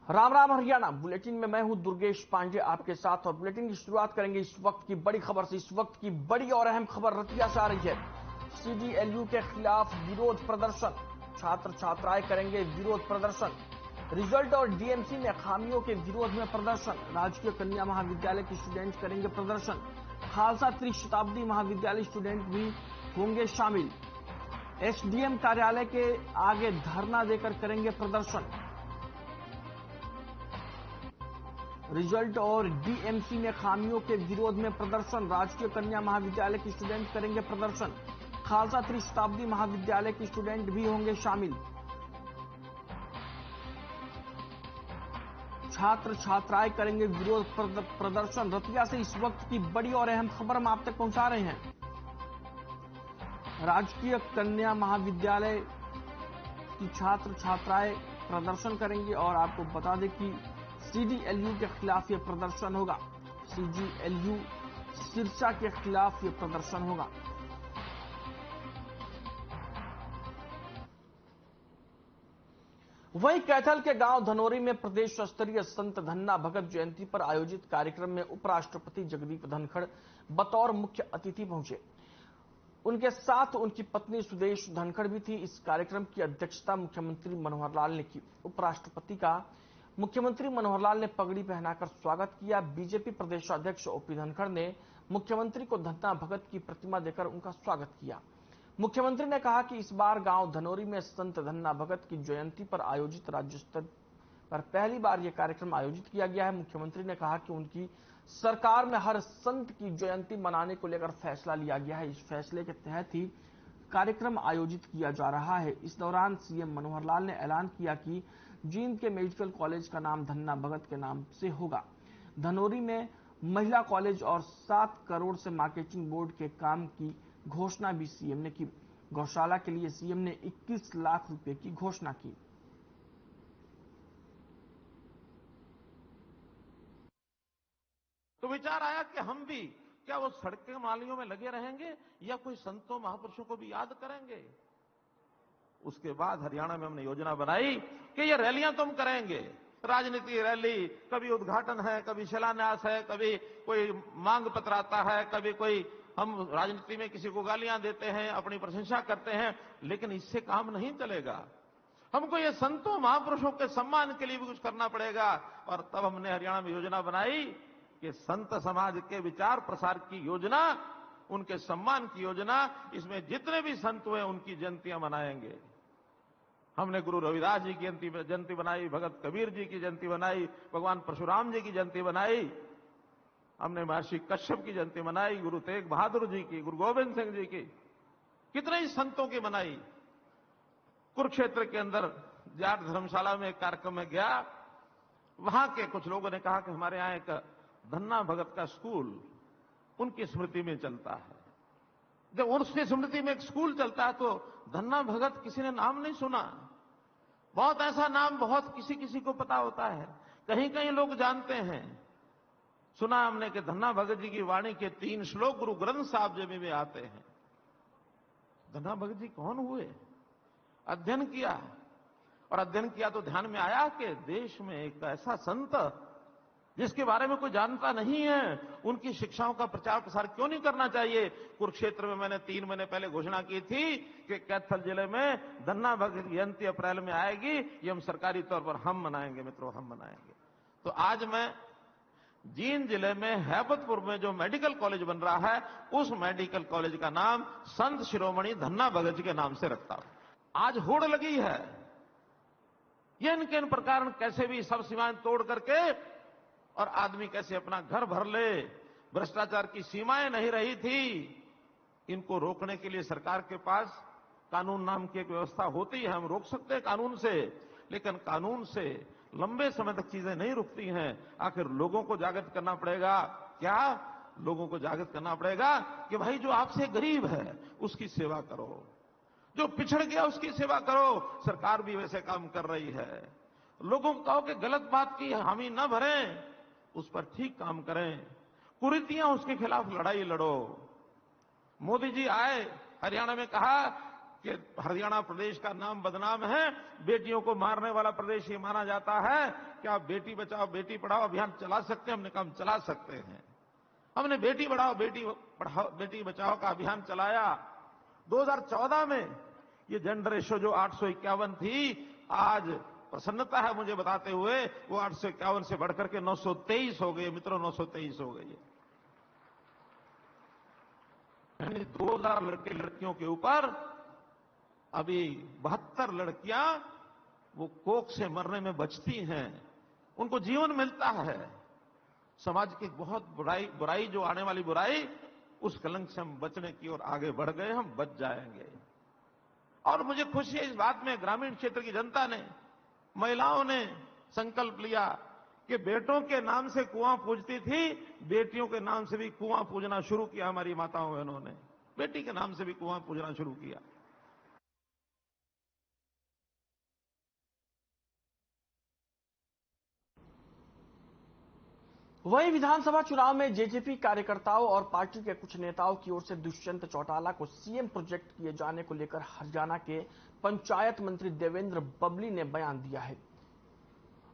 Ram Ram Haryana bulletin में मैं हूं दुर्गेश पांडे आपके साथ और बुलेटिन की शुरुआत करेंगे इस वक्त की बड़ी खबर से। इस वक्त की बड़ी और अहम खबर रतिया से आ रही है। सीडीएलयू के खिलाफ विरोध प्रदर्शन, छात्र छात्राएं करेंगे विरोध प्रदर्शन। रिजल्ट और डीएमसी में खामियों के विरोध में प्रदर्शन, राजकीय कन्या महाविद्यालय के स्टूडेंट करेंगे प्रदर्शन। खालसा त्रिशताब्दी महाविद्यालय स्टूडेंट भी होंगे शामिल। एसडीएम कार्यालय के आगे धरना देकर करेंगे प्रदर्शन। रिजल्ट और डीएमसी में खामियों के विरोध में प्रदर्शन, राजकीय कन्या महाविद्यालय के स्टूडेंट करेंगे प्रदर्शन। खालसा त्रिशताब्दी महाविद्यालय के स्टूडेंट भी होंगे शामिल। छात्र छात्राएं करेंगे विरोध प्रदर्शन। रतिया से इस वक्त की बड़ी और अहम खबर हम आप तक पहुंचा रहे हैं। राजकीय कन्या महाविद्यालय की छात्र छात्राएं प्रदर्शन करेंगे और आपको बता दें कि सीडीएलयू के खिलाफ यह प्रदर्शन होगा। सीडीएलयू सिरसा के खिलाफ यह प्रदर्शन होगा। वहीं कैथल के गांव धनोरी में प्रदेश स्तरीय संत धन्ना भगत जयंती पर आयोजित कार्यक्रम में उपराष्ट्रपति जगदीप धनखड़ बतौर मुख्य अतिथि पहुंचे। उनके साथ उनकी पत्नी सुदेश धनखड़ भी थी। इस कार्यक्रम की अध्यक्षता मुख्यमंत्री मनोहर लाल ने की। उपराष्ट्रपति का मुख्यमंत्री मनोहर लाल ने पगड़ी पहनाकर स्वागत किया। बीजेपी प्रदेशाध्यक्ष ओपी धनखड़ ने मुख्यमंत्री को धन्ना भगत की प्रतिमा देकर उनका स्वागत किया। मुख्यमंत्री ने कहा कि इस बार गांव धनोरी में संत धन्ना भगत की जयंती पर आयोजित राज्य स्तर पर पहली बार यह कार्यक्रम आयोजित किया गया है। मुख्यमंत्री ने कहा कि उनकी सरकार में हर संत की जयंती मनाने को लेकर फैसला लिया गया है। इस फैसले के तहत ही कार्यक्रम आयोजित किया जा रहा है। इस दौरान सीएम मनोहर लाल ने ऐलान किया कि जींद के मेडिकल कॉलेज का नाम धन्ना भगत के नाम से होगा। धनोरी में महिला कॉलेज और 7 करोड़ से मार्केटिंग बोर्ड के काम की घोषणा भी सीएम ने की। गौशाला के लिए सीएम ने 21 लाख रुपए की घोषणा की। तो विचार आया कि हम भी क्या वो सड़कें मालियों में लगे रहेंगे या कोई संतों महापुरुषों को भी याद करेंगे। उसके बाद हरियाणा में हमने योजना बनाई कि ये रैलियां तो हम करेंगे, राजनीति रैली, कभी उद्घाटन है, कभी शिलान्यास है, कभी कोई मांग पत्र आता है, कभी कोई हम राजनीति में किसी को गालियां देते हैं, अपनी प्रशंसा करते हैं, लेकिन इससे काम नहीं चलेगा। हमको ये संतों महापुरुषों के सम्मान के लिए भी कुछ करना पड़ेगा। और तब हमने हरियाणा में योजना बनाई कि संत समाज के विचार प्रसार की योजना, उनके सम्मान की योजना, इसमें जितने भी संत हुए उनकी जयंतियां मनाएंगे। हमने गुरु रविदास जी की जयंती बनाई, भगत कबीर जी की जयंती बनाई, भगवान परशुराम जी की जयंती बनाई, हमने महर्षि कश्यप की जयंती मनाई, गुरु तेग बहादुर जी की, गुरु गोविंद सिंह जी की, कितने ही संतों की मनाई। कुरुक्षेत्र के अंदर जाट धर्मशाला में एक कार्यक्रम में गया, वहां के कुछ लोगों ने कहा कि हमारे यहां एक धन्ना भगत का स्कूल उनकी स्मृति में चलता है। जब उसकी स्मृति में एक स्कूल चलता है तो धन्ना भगत किसी ने नाम नहीं सुना। बहुत ऐसा नाम बहुत किसी किसी को पता होता है, कहीं कहीं लोग जानते हैं। सुना हमने कि धन्ना भगत जी की वाणी के 3 श्लोक गुरु ग्रंथ साहब जी में आते हैं। धन्ना भगत जी कौन हुए? अध्ययन किया, और अध्ययन किया तो ध्यान में आया कि देश में एक ऐसा संत जिसके बारे में कोई जानता नहीं है, उनकी शिक्षाओं का प्रचार प्रसार क्यों नहीं करना चाहिए। कुरुक्षेत्र में मैंने 3 महीने पहले घोषणा की थी कि कैथल जिले में धन्ना भगत जयंती अप्रैल में आएगी, ये हम सरकारी तौर पर हम मनाएंगे मित्रों, हम मनाएंगे। तो आज मैं जींद जिले में हैबतपुर में जो मेडिकल कॉलेज बन रहा है, उस मेडिकल कॉलेज का नाम संत शिरोमणि धन्ना भगत जी के नाम से रखता हूं। आज होड़ लगी है, ये इनके इन प्रकार कैसे भी सब सीमाएं तोड़ करके और आदमी कैसे अपना घर भर ले। भ्रष्टाचार की सीमाएं नहीं रही थी, इनको रोकने के लिए सरकार के पास कानून नाम की एक व्यवस्था होती है, हम रोक सकते हैं कानून से, लेकिन कानून से लंबे समय तक चीजें नहीं रुकती हैं। आखिर लोगों को जागृत करना पड़ेगा। क्या लोगों को जागृत करना पड़ेगा कि भाई जो आपसे गरीब है उसकी सेवा करो, जो पिछड़ गया उसकी सेवा करो। सरकार भी वैसे काम कर रही है। लोगों को कहो कि गलत बात की हामी न भरें, उस पर ठीक काम करें, कुरीतियां उसके खिलाफ लड़ाई लड़ो। मोदी जी आए, हरियाणा में कहा कि हरियाणा प्रदेश का नाम बदनाम है, बेटियों को मारने वाला प्रदेश ये माना जाता है। क्या बेटी बचाओ बेटी पढ़ाओ अभियान चला सकते हैं? हमने कहा हम चला सकते हैं। हमने बेटी बढ़ाओ बेटी पढ़ाओ बेटी बचाओ का अभियान चलाया। 2014 में ये जेंडर रेशो जो 851 थी, आज प्रसन्नता है मुझे बताते हुए वो 851 से बढ़कर के 923 हो गई। मित्रों, 923 हो गई है। 2000 लड़के लड़कियों के ऊपर अभी 72 लड़कियां वो कोख से मरने में बचती हैं, उनको जीवन मिलता है। समाज की बहुत बुराई जो आने वाली बुराई, उस कलंक से हम बचने की ओर आगे बढ़ गए, हम बच जाएंगे। और मुझे खुशी है इस बात में, ग्रामीण क्षेत्र की जनता ने, महिलाओं ने संकल्प लिया कि बेटों के नाम से कुआं पूजती थी, बेटियों के नाम से भी कुआं पूजना शुरू किया। हमारी माताओं बहनों ने बेटी के नाम से भी कुआं पूजना शुरू किया। वहीं विधानसभा चुनाव में जेजेपी कार्यकर्ताओं और पार्टी के कुछ नेताओं की ओर से दुष्यंत चौटाला को सीएम प्रोजेक्ट किए जाने को लेकर हरियाणा के पंचायत मंत्री देवेंद्र बबली ने बयान दिया है।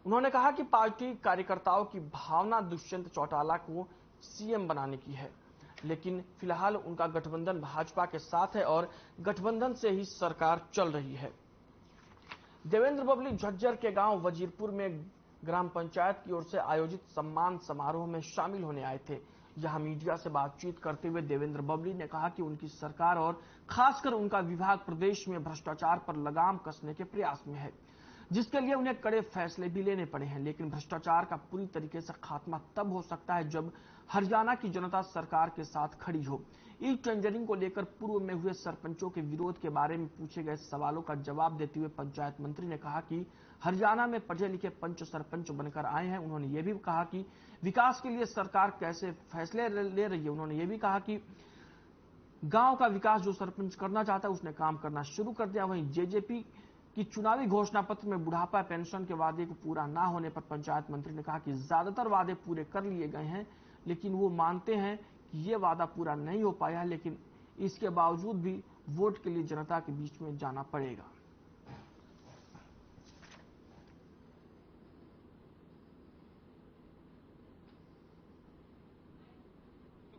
उन्होंने कहा कि पार्टी कार्यकर्ताओं की भावना दुष्यंत चौटाला को सीएम बनाने की है, लेकिन फिलहाल उनका गठबंधन भाजपा के साथ है और गठबंधन से ही सरकार चल रही है। देवेंद्र बबली झज्जर के गांव वजीरपुर में ग्राम पंचायत की ओर से आयोजित सम्मान समारोह में शामिल होने आए थे। यहां मीडिया से बातचीत करते हुए देवेंद्र बबली ने कहा कि उनकी सरकार और खासकर उनका विभाग प्रदेश में भ्रष्टाचार पर लगाम कसने के प्रयास में है, जिसके लिए उन्हें कड़े फैसले भी लेने पड़े हैं। लेकिन भ्रष्टाचार का पूरी तरीके से खात्मा तब हो सकता है जब हरियाणा की जनता सरकार के साथ खड़ी हो। ई टेंडरिंग को लेकर पूर्व में हुए सरपंचों के विरोध के बारे में पूछे गए सवालों का जवाब देते हुए पंचायत मंत्री ने कहा कि हरियाणा में पढ़े लिखे पंच सरपंच बनकर आए हैं। उन्होंने ये भी कहा कि विकास के लिए सरकार कैसे फैसले ले रही है। उन्होंने ये भी कहा कि गांव का विकास जो सरपंच करना चाहता है उसने काम करना शुरू कर दिया। वहीं जेजेपी की चुनावी घोषणा पत्र में बुढ़ापा पेंशन के वादे को पूरा ना होने पर पंचायत मंत्री ने कहा कि ज्यादातर वादे पूरे कर लिए गए हैं, लेकिन वो मानते हैं कि ये वादा पूरा नहीं हो पाया है, लेकिन इसके बावजूद भी वोट के लिए जनता के बीच में जाना पड़ेगा।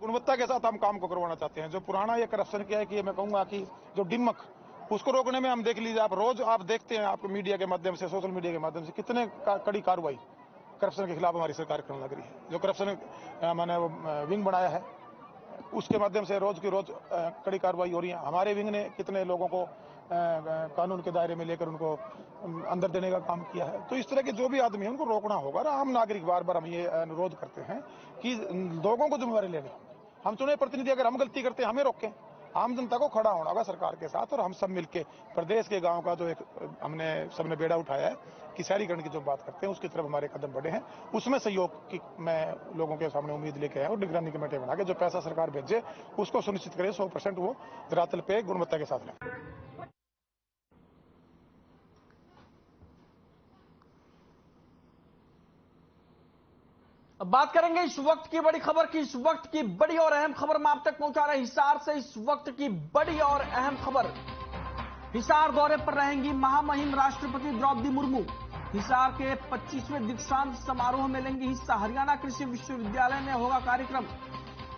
गुणवत्ता के साथ हम काम को करवाना चाहते हैं। जो पुराना ये करप्शन किया है कि मैं कहूंगा कि जो डिमक, उसको रोकने में हम देख लीजिए, आप रोज आप देखते हैं, आपको मीडिया के माध्यम से, सोशल मीडिया के माध्यम से कितने कड़ी कार्रवाई करप्शन के खिलाफ हमारी सरकार करने लग रही है। जो करप्शन मैंने विंग बनाया है उसके माध्यम से रोज की रोज कड़ी कार्रवाई हो रही है। हमारे विंग ने कितने लोगों को कानून के दायरे में लेकर उनको अंदर देने का काम किया है। तो इस तरह के जो भी आदमी है उनको रोकना होगा। आम नागरिक बार बार हम ये अनुरोध करते हैं कि लोगों को जिम्मेवारी लेनी। हम चुने प्रतिनिधि अगर हम गलती करते हैं हमें रोकें। आम जनता को खड़ा होना होगा सरकार के साथ, और हम सब मिलके प्रदेश के गांव का जो एक हमने सबने बेड़ा उठाया है कि शहरीकरण की जो बात करते हैं उसकी तरफ हमारे कदम बढ़े हैं, उसमें सहयोग की मैं लोगों के सामने उम्मीद लेके आया और निगरानी कमेटी बना के जो पैसा सरकार भेजे उसको सुनिश्चित करें 100% वो धरातल पे गुणवत्ता के साथ लें। अब बात करेंगे इस वक्त की बड़ी खबर की। इस वक्त की बड़ी और अहम खबर हम आप तक पहुंचा रहे हैं हिसार से। इस वक्त की बड़ी और अहम खबर, हिसार दौरे पर रहेंगी महामहिम राष्ट्रपति द्रौपदी मुर्मू। हिसार के 25वें दीक्षांत समारोह में लेंगे हिस्सा। हरियाणा कृषि विश्वविद्यालय में होगा कार्यक्रम।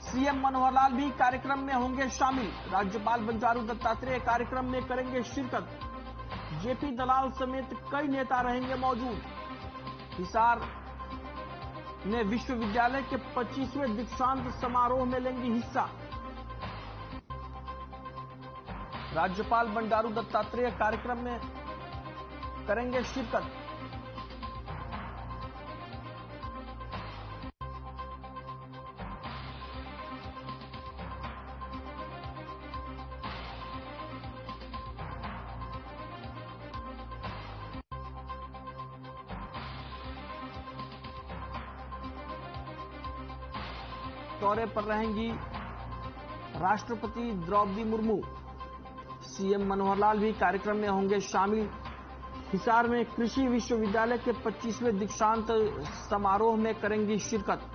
सीएम मनोहर लाल भी कार्यक्रम में होंगे शामिल। राज्यपाल बंडारू दत्तात्रेय कार्यक्रम में करेंगे शिरकत। जेपी दलाल समेत कई नेता रहेंगे मौजूद। हिसार में विश्वविद्यालय के 25वें दीक्षांत समारोह में लेंगी हिस्सा। राज्यपाल बंडारू दत्तात्रेय कार्यक्रम में करेंगे शिरकत। दौरे पर रहेंगी राष्ट्रपति द्रौपदी मुर्मू। सीएम मनोहर लाल भी कार्यक्रम में होंगे शामिल। हिसार में कृषि विश्वविद्यालय के 25वें दीक्षांत समारोह में करेंगी शिरकत।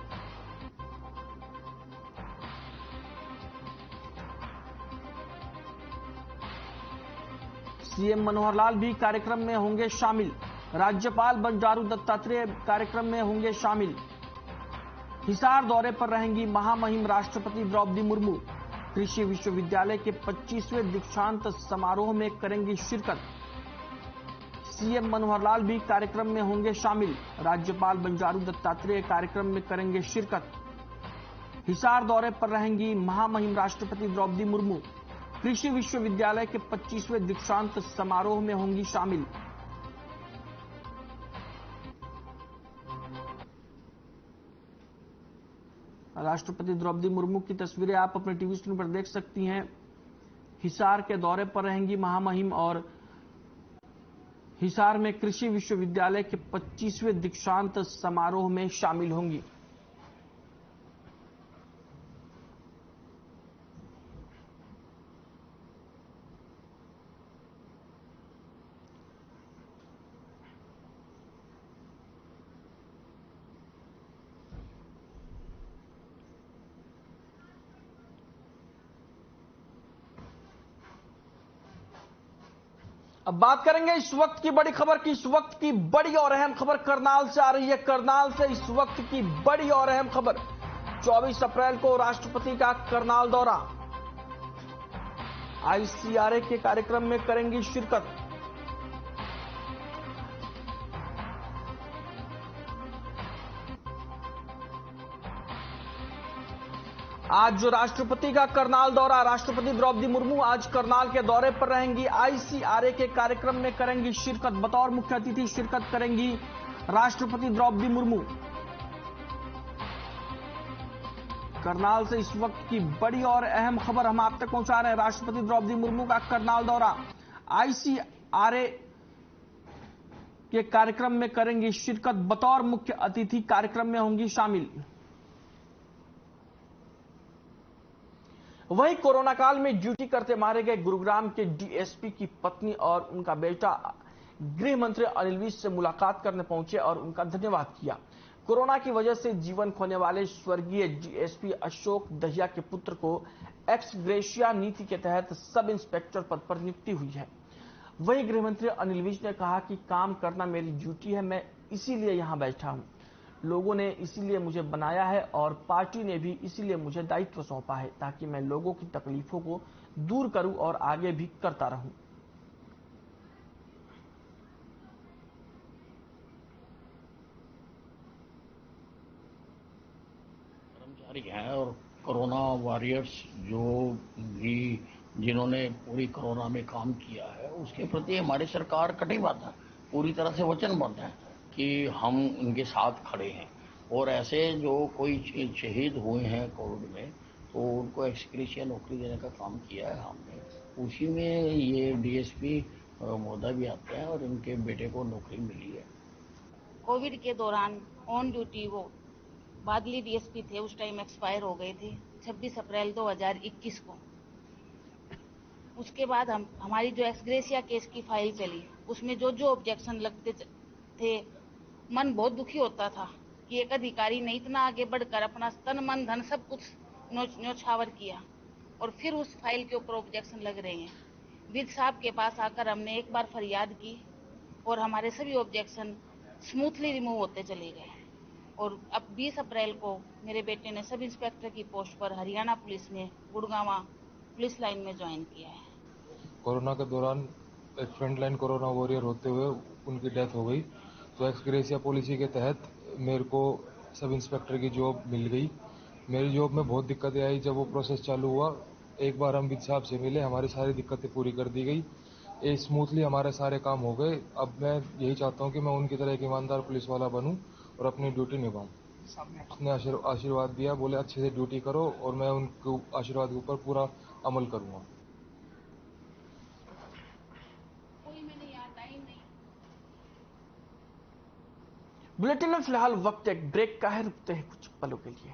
सीएम मनोहर लाल भी कार्यक्रम में होंगे शामिल। राज्यपाल बंडारू दत्तात्रेय कार्यक्रम में होंगे शामिल। हिसार दौरे पर रहेंगी महामहिम राष्ट्रपति द्रौपदी मुर्मू। कृषि विश्वविद्यालय के 25वें दीक्षांत समारोह में करेंगी शिरकत। सीएम मनोहर लाल भी कार्यक्रम में होंगे शामिल। राज्यपाल बंडारू दत्तात्रेय कार्यक्रम में करेंगे शिरकत। हिसार दौरे पर रहेंगी महामहिम राष्ट्रपति द्रौपदी मुर्मू। कृषि विश्वविद्यालय के 25वें दीक्षांत समारोह में होंगी शामिल। राष्ट्रपति द्रौपदी मुर्मू की तस्वीरें आप अपने टीवी स्क्रीन पर देख सकती हैं। हिसार के दौरे पर रहेंगी महामहिम और हिसार में कृषि विश्वविद्यालय के 25वें दीक्षांत समारोह में शामिल होंगी। अब बात करेंगे इस वक्त की बड़ी खबर की। इस वक्त की बड़ी और अहम खबर करनाल से आ रही है। करनाल से इस वक्त की बड़ी और अहम खबर, 24 अप्रैल को राष्ट्रपति का करनाल दौरा। आईसीआरए के कार्यक्रम में करेंगी शिरकत। आज जो राष्ट्रपति का करनाल दौरा, राष्ट्रपति द्रौपदी मुर्मू आज करनाल के दौरे पर रहेंगी। आईसीआरए के कार्यक्रम में करेंगी शिरकत। बतौर मुख्य अतिथि शिरकत करेंगी राष्ट्रपति द्रौपदी मुर्मू। करनाल से इस वक्त की बड़ी और अहम खबर हम आप तक पहुंचा रहे हैं। राष्ट्रपति द्रौपदी मुर्मू का करनाल दौरा, आईसीआरए के कार्यक्रम में करेंगी शिरकत। बतौर मुख्य अतिथि कार्यक्रम में होंगी शामिल। वहीं कोरोना काल में ड्यूटी करते मारे गए गुरुग्राम के डीएसपी की पत्नी और उनका बेटा गृह मंत्री अनिल विज से मुलाकात करने पहुंचे और उनका धन्यवाद किया। कोरोना की वजह से जीवन खोने वाले स्वर्गीय डीएसपी अशोक दहिया के पुत्र को एक्स ग्रेशिया नीति के तहत सब इंस्पेक्टर पद पर नियुक्ति हुई है। वहीं गृह मंत्री अनिल विज ने कहा कि काम करना मेरी ड्यूटी है, मैं इसीलिए यहां बैठा हूं। लोगों ने इसीलिए मुझे बनाया है और पार्टी ने भी इसीलिए मुझे दायित्व सौंपा है, ताकि मैं लोगों की तकलीफों को दूर करूं और आगे भी करता रहूं। कर्मचारी हैं और कोरोना वॉरियर्स जो भी जिन्होंने पूरी कोरोना में काम किया है, उसके प्रति हमारी सरकार कटिबद्ध है, पूरी तरह से वचनबद्ध है कि हम इनके साथ खड़े हैं। और ऐसे जो कोई शहीद हुए हैं कोविड में, तो उनको एक्स ग्रेशिया नौकरी देने का काम किया है हमने। उसी में ये डीएसपी महोदय भी आते हैं और इनके बेटे को नौकरी मिली है। कोविड के दौरान ऑन ड्यूटी वो बादली डीएसपी थे, उस टाइम एक्सपायर हो गए थे 26 अप्रैल 2021 को। उसके बाद हमारी जो एक्स ग्रेशिया केस की फाइल चली, उसमें जो ऑब्जेक्शन लगते थे, मन बहुत दुखी होता था कि एक अधिकारी ने इतना आगे बढ़कर अपना तन मन धन सब कुछ न्योछावर किया और फिर उस फाइल के ऊपर ऑब्जेक्शन लग रहे हैं। विज साहब के पास आकर हमने एक बार फरियाद की और हमारे सभी ऑब्जेक्शन स्मूथली रिमूव होते चले गए। और अब 20 अप्रैल को मेरे बेटे ने सब इंस्पेक्टर की पोस्ट पर हरियाणा पुलिस में गुड़गांव पुलिस लाइन में ज्वाइन किया है। कोरोना के दौरान एक फ्रंटलाइन कोरोना वॉरियर होते हुए उनकी डेथ हो गई, तो एक्स ग्रेशिया पॉलिसी के तहत मेरे को सब इंस्पेक्टर की जॉब मिल गई। मेरी जॉब में बहुत दिक्कतें आई जब वो प्रोसेस चालू हुआ। एक बार हम विज साहब से मिले, हमारी सारी दिक्कतें पूरी कर दी गई, स्मूथली हमारे सारे काम हो गए। अब मैं यही चाहता हूँ कि मैं उनकी तरह एक ईमानदार पुलिस वाला बनूं और अपनी ड्यूटी निभाऊं। उसने आशीर्वाद दिया, बोले अच्छे से ड्यूटी करो, और मैं उनके आशीर्वाद के ऊपर पूरा अमल करूंगा। बुलेटिन में फिलहाल वक्त एक ब्रेक का है, रुकते हैं कुछ पलों के लिए।